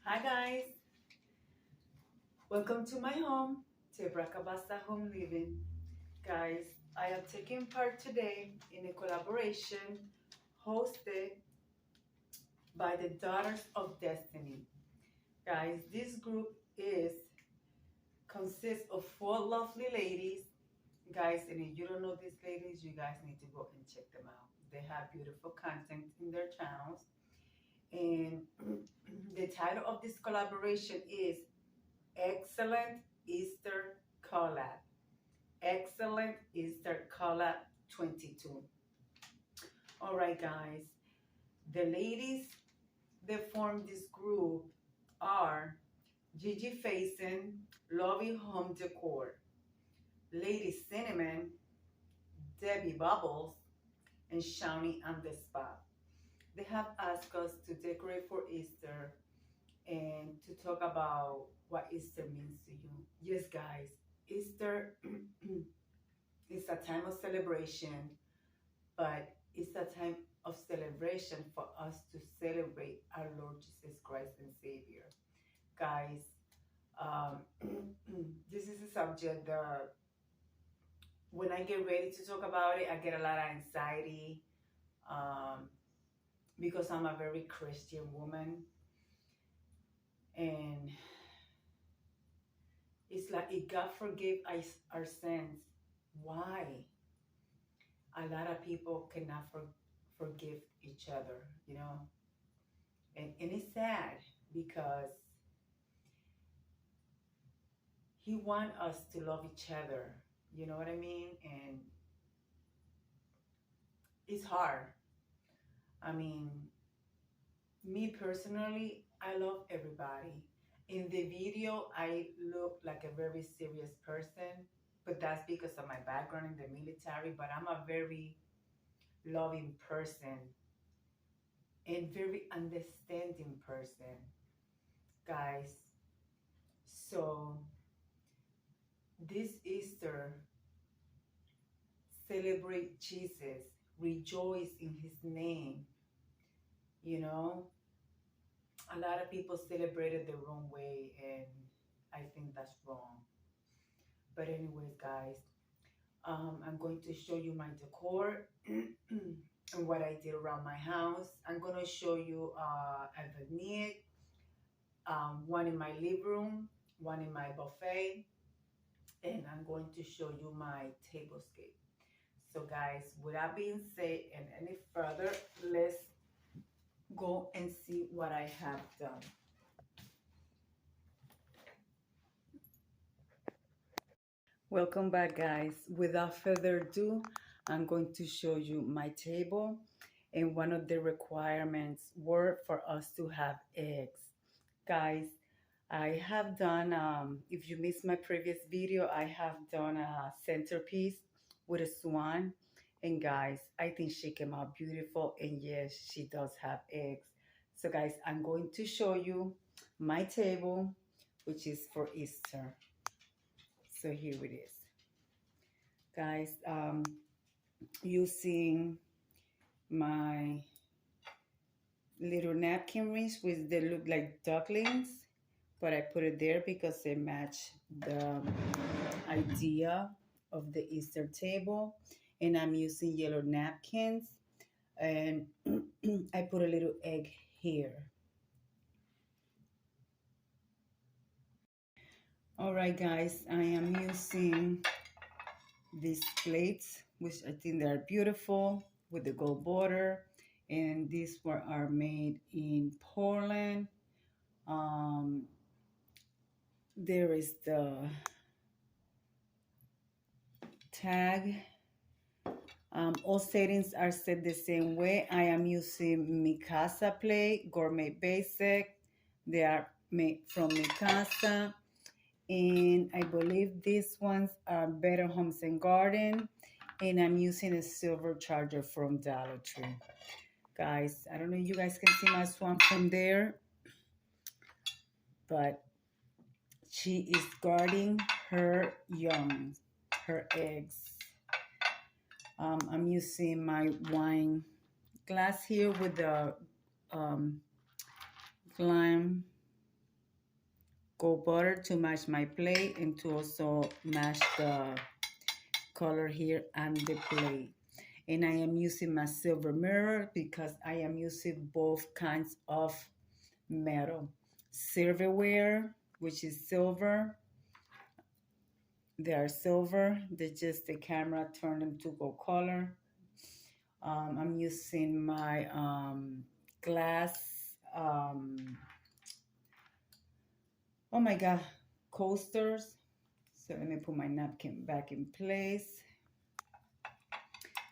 Hi guys, welcome to my home, Tebrakabasta Home Living. Guys, I am taking part today in a collaboration hosted by the Daughters of Destiny. Guys, this group is consists of 4 lovely ladies. Guys, and if you don't know these ladies, you guys need to go and check them out. They have beautiful content in their channels. And the title of this collaboration is Excellent Easter Collab. Excellent Easter Collab 22. All right, guys. The ladies that form this group are Gigi Facing, Lovey Home Decor, Lady Cinnamon, Debbie Bubbles, and Shawnee on the Spot. They have asked us to decorate for Easter and to talk about what Easter means to you. Yes, guys, Easter is a time of celebration, but it's a time of celebration for us to celebrate our Lord Jesus Christ and Savior. Guys, um, this is a subject that when I get ready to talk about it, I get a lot of anxiety um, because I'm a very Christian woman. And it's like if God forgive us our sins, why? A lot of people cannot forgive each other, you know? And it's sad because he wants us to love each other. You know what I mean? And it's hard. I mean, me personally, I love everybody. In the video, I look like a very serious person, but that's because of my background in the military. But I'm a very loving person and very understanding person, guys. So this Easter, celebrate Jesus, rejoice in his name. You know, a lot of people celebrated the wrong way, and I think that's wrong. But anyways, guys, I'm going to show you my decor and what I did around my house. I'm going to show you a vignette, one in my living room, one in my buffet, and I'm going to show you my tablescape. So guys, with that being said and any further, let's go and see what I have done. Welcome back, guys. Without further ado, I'm going to show you my table, and one of the requirements were for us to have eggs. Guys, I have done, if you missed my previous video, I have done a centerpiece with a swan. And guys, I think she came out beautiful. And yes, she does have eggs. So guys, I'm going to show you my table, which is for Easter. So here it is. Guys, using my little napkin rings, which they look like ducklings, but I put it there because they match the idea of the Easter table. And I'm using yellow napkins, and I put a little egg here. All right, guys, I am using these plates, which I think they are beautiful with the gold border. And these are made in Portland. There is the tag. All settings are set the same way. I am using Mikasa plate, gourmet basic. They are made from Mikasa. And I believe these ones are Better Homes and Garden. And I'm using a silver charger from Dollar Tree. Guys, I don't know if you guys can see my swan from there, but she is guarding her young, her eggs. I'm using my wine glass here with the lime gold butter to match my plate and to also match the color here on the plate. And I am using my silver mirror because I am using both kinds of metal. Silverware, which is silver. They are silver. They just, the camera turned them to gold color. I'm using my glass, oh my God, coasters. So let me put my napkin back in place.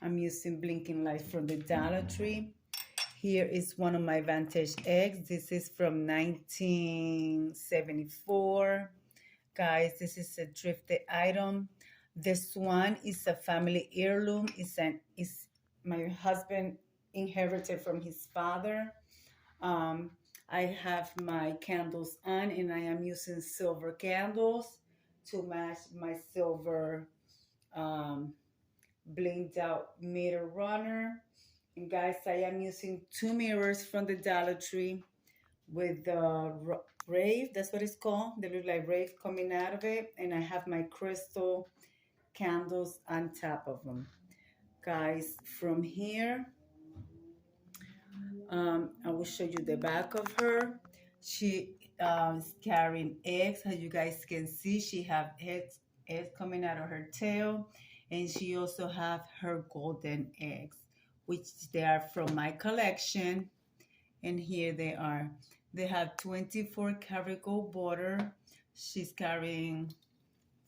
I'm using blinking lights from the Dollar Tree. Here is one of my vintage eggs. This is from 1974. Guys, this is a thrifted item. This one is a family heirloom. It's my husband inherited from his father. I have my candles on and I am using silver candles to match my silver blinged out meter runner. And guys, I am using 2 mirrors from the Dollar Tree with the rave, that's what it's called. They look like rave coming out of it. And I have my crystal candles on top of them. Guys, from here, I will show you the back of her. She is carrying eggs. As you guys can see, she have eggs coming out of her tail. And she also have her golden eggs, which they are from my collection. And here they are. They have 24 karat gold border. She's carrying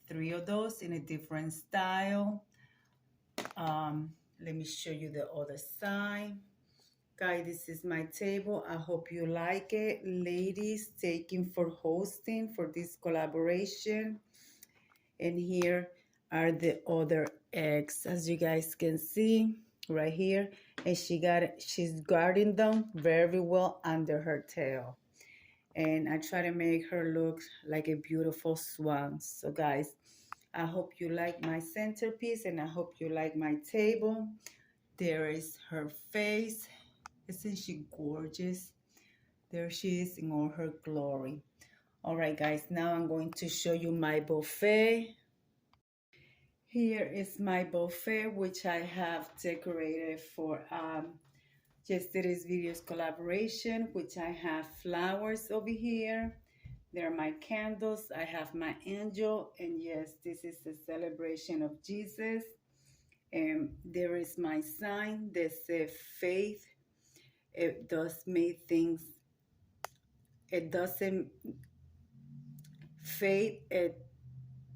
3 of those in a different style. Let me show you the other side. Guys, this is my table. I hope you like it. Ladies, thank you for hosting for this collaboration. And here are the other eggs, as you guys can see right here. And she's guarding them very well under her tail. And I try to make her look like a beautiful swan. So guys, I hope you like my centerpiece and I hope you like my table. There is her face. Isn't she gorgeous? There she is in all her glory. All right, guys, now I'm going to show you my buffet. Here is my buffet, which I have decorated for yesterday's video's collaboration, which I have flowers over here. There are my candles. I have my angel. And yes, this is a celebration of Jesus. And there is my sign that says faith. It does make things, it doesn't, faith, it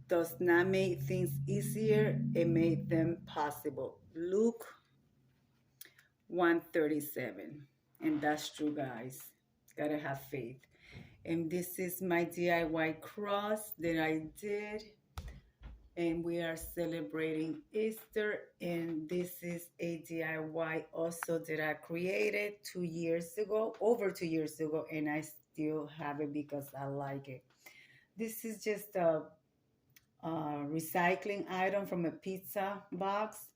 does not make things easier. It made them possible. Luke 1:37. And that's true, guys. Gotta have faith. And this is my DIY cross that I did. And we are celebrating Easter. And this is a DIY also that I created 2 years ago, over 2 years ago. And I still have it because I like it. This is just a recycling item from a pizza box.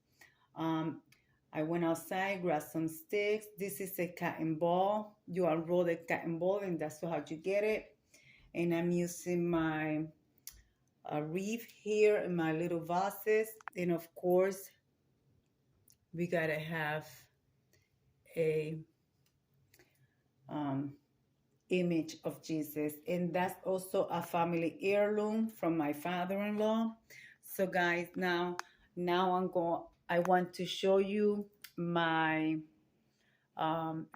I went outside, grabbed some sticks. This is a cotton ball. You unroll the cotton ball and that's how you get it. And I'm using my wreath here in my little vases. And of course, we gotta have a image of Jesus. And that's also a family heirloom from my father-in-law. So guys, now I want to show you my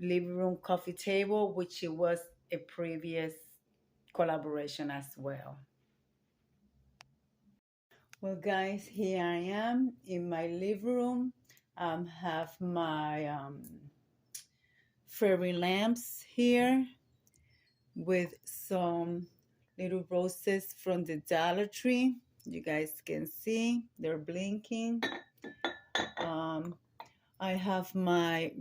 living room coffee table, which it was a previous collaboration as well. Well, guys, here I am in my living room. Have my fairy lamps here with some little roses from the Dollar Tree. You guys can see they're blinking. I have my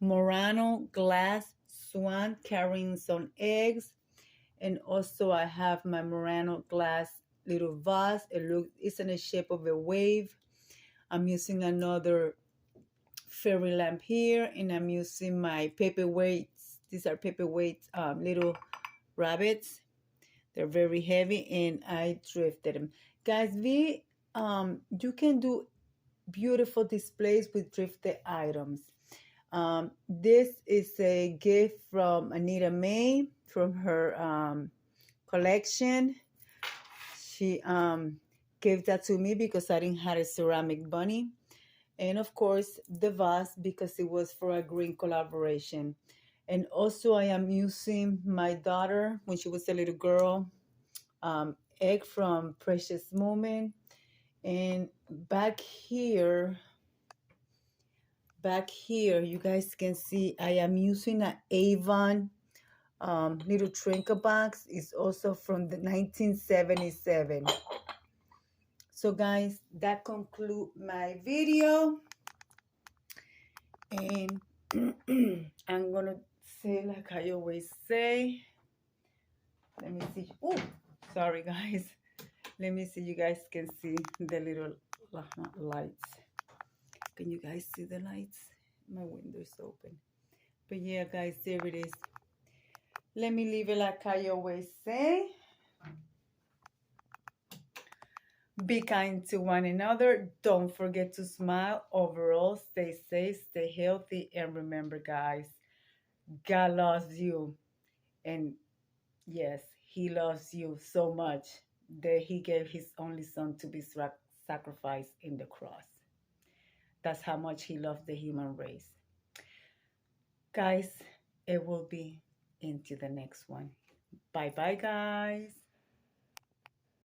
Murano glass swan carrying some eggs. And also I have my Murano glass little vase. It's in the shape of a wave. I'm using another fairy lamp here, and I'm using my paperweights. These are paperweights, little rabbits. They're very heavy, and I thrifted them. Guys, you can do beautiful displays with thrifted items. This is a gift from Anita May from her collection. She gave that to me because I didn't have a ceramic bunny. And of course, the vase because it was for a green collaboration. And also, I am using my daughter when she was a little girl, egg from Precious Moment. And back here, you guys can see I am using an Avon little trinket box. It's also from the 1977. So guys, that concludes my video. And I'm gonna say like I always say. Let me see. Oh, sorry guys. Let me see. You guys can see the little lights. Can you guys see the lights? My window's open. But yeah, guys, there it is. Let me leave it like I always say. Be kind to one another. Don't forget to smile. Overall, stay safe, stay healthy, and remember, guys, God loves you. And yes, He loves you so much that He gave His only Son to be sacrificed in the cross. That's how much He loves the human race. Guys, it will be into the next one. Bye-bye, guys.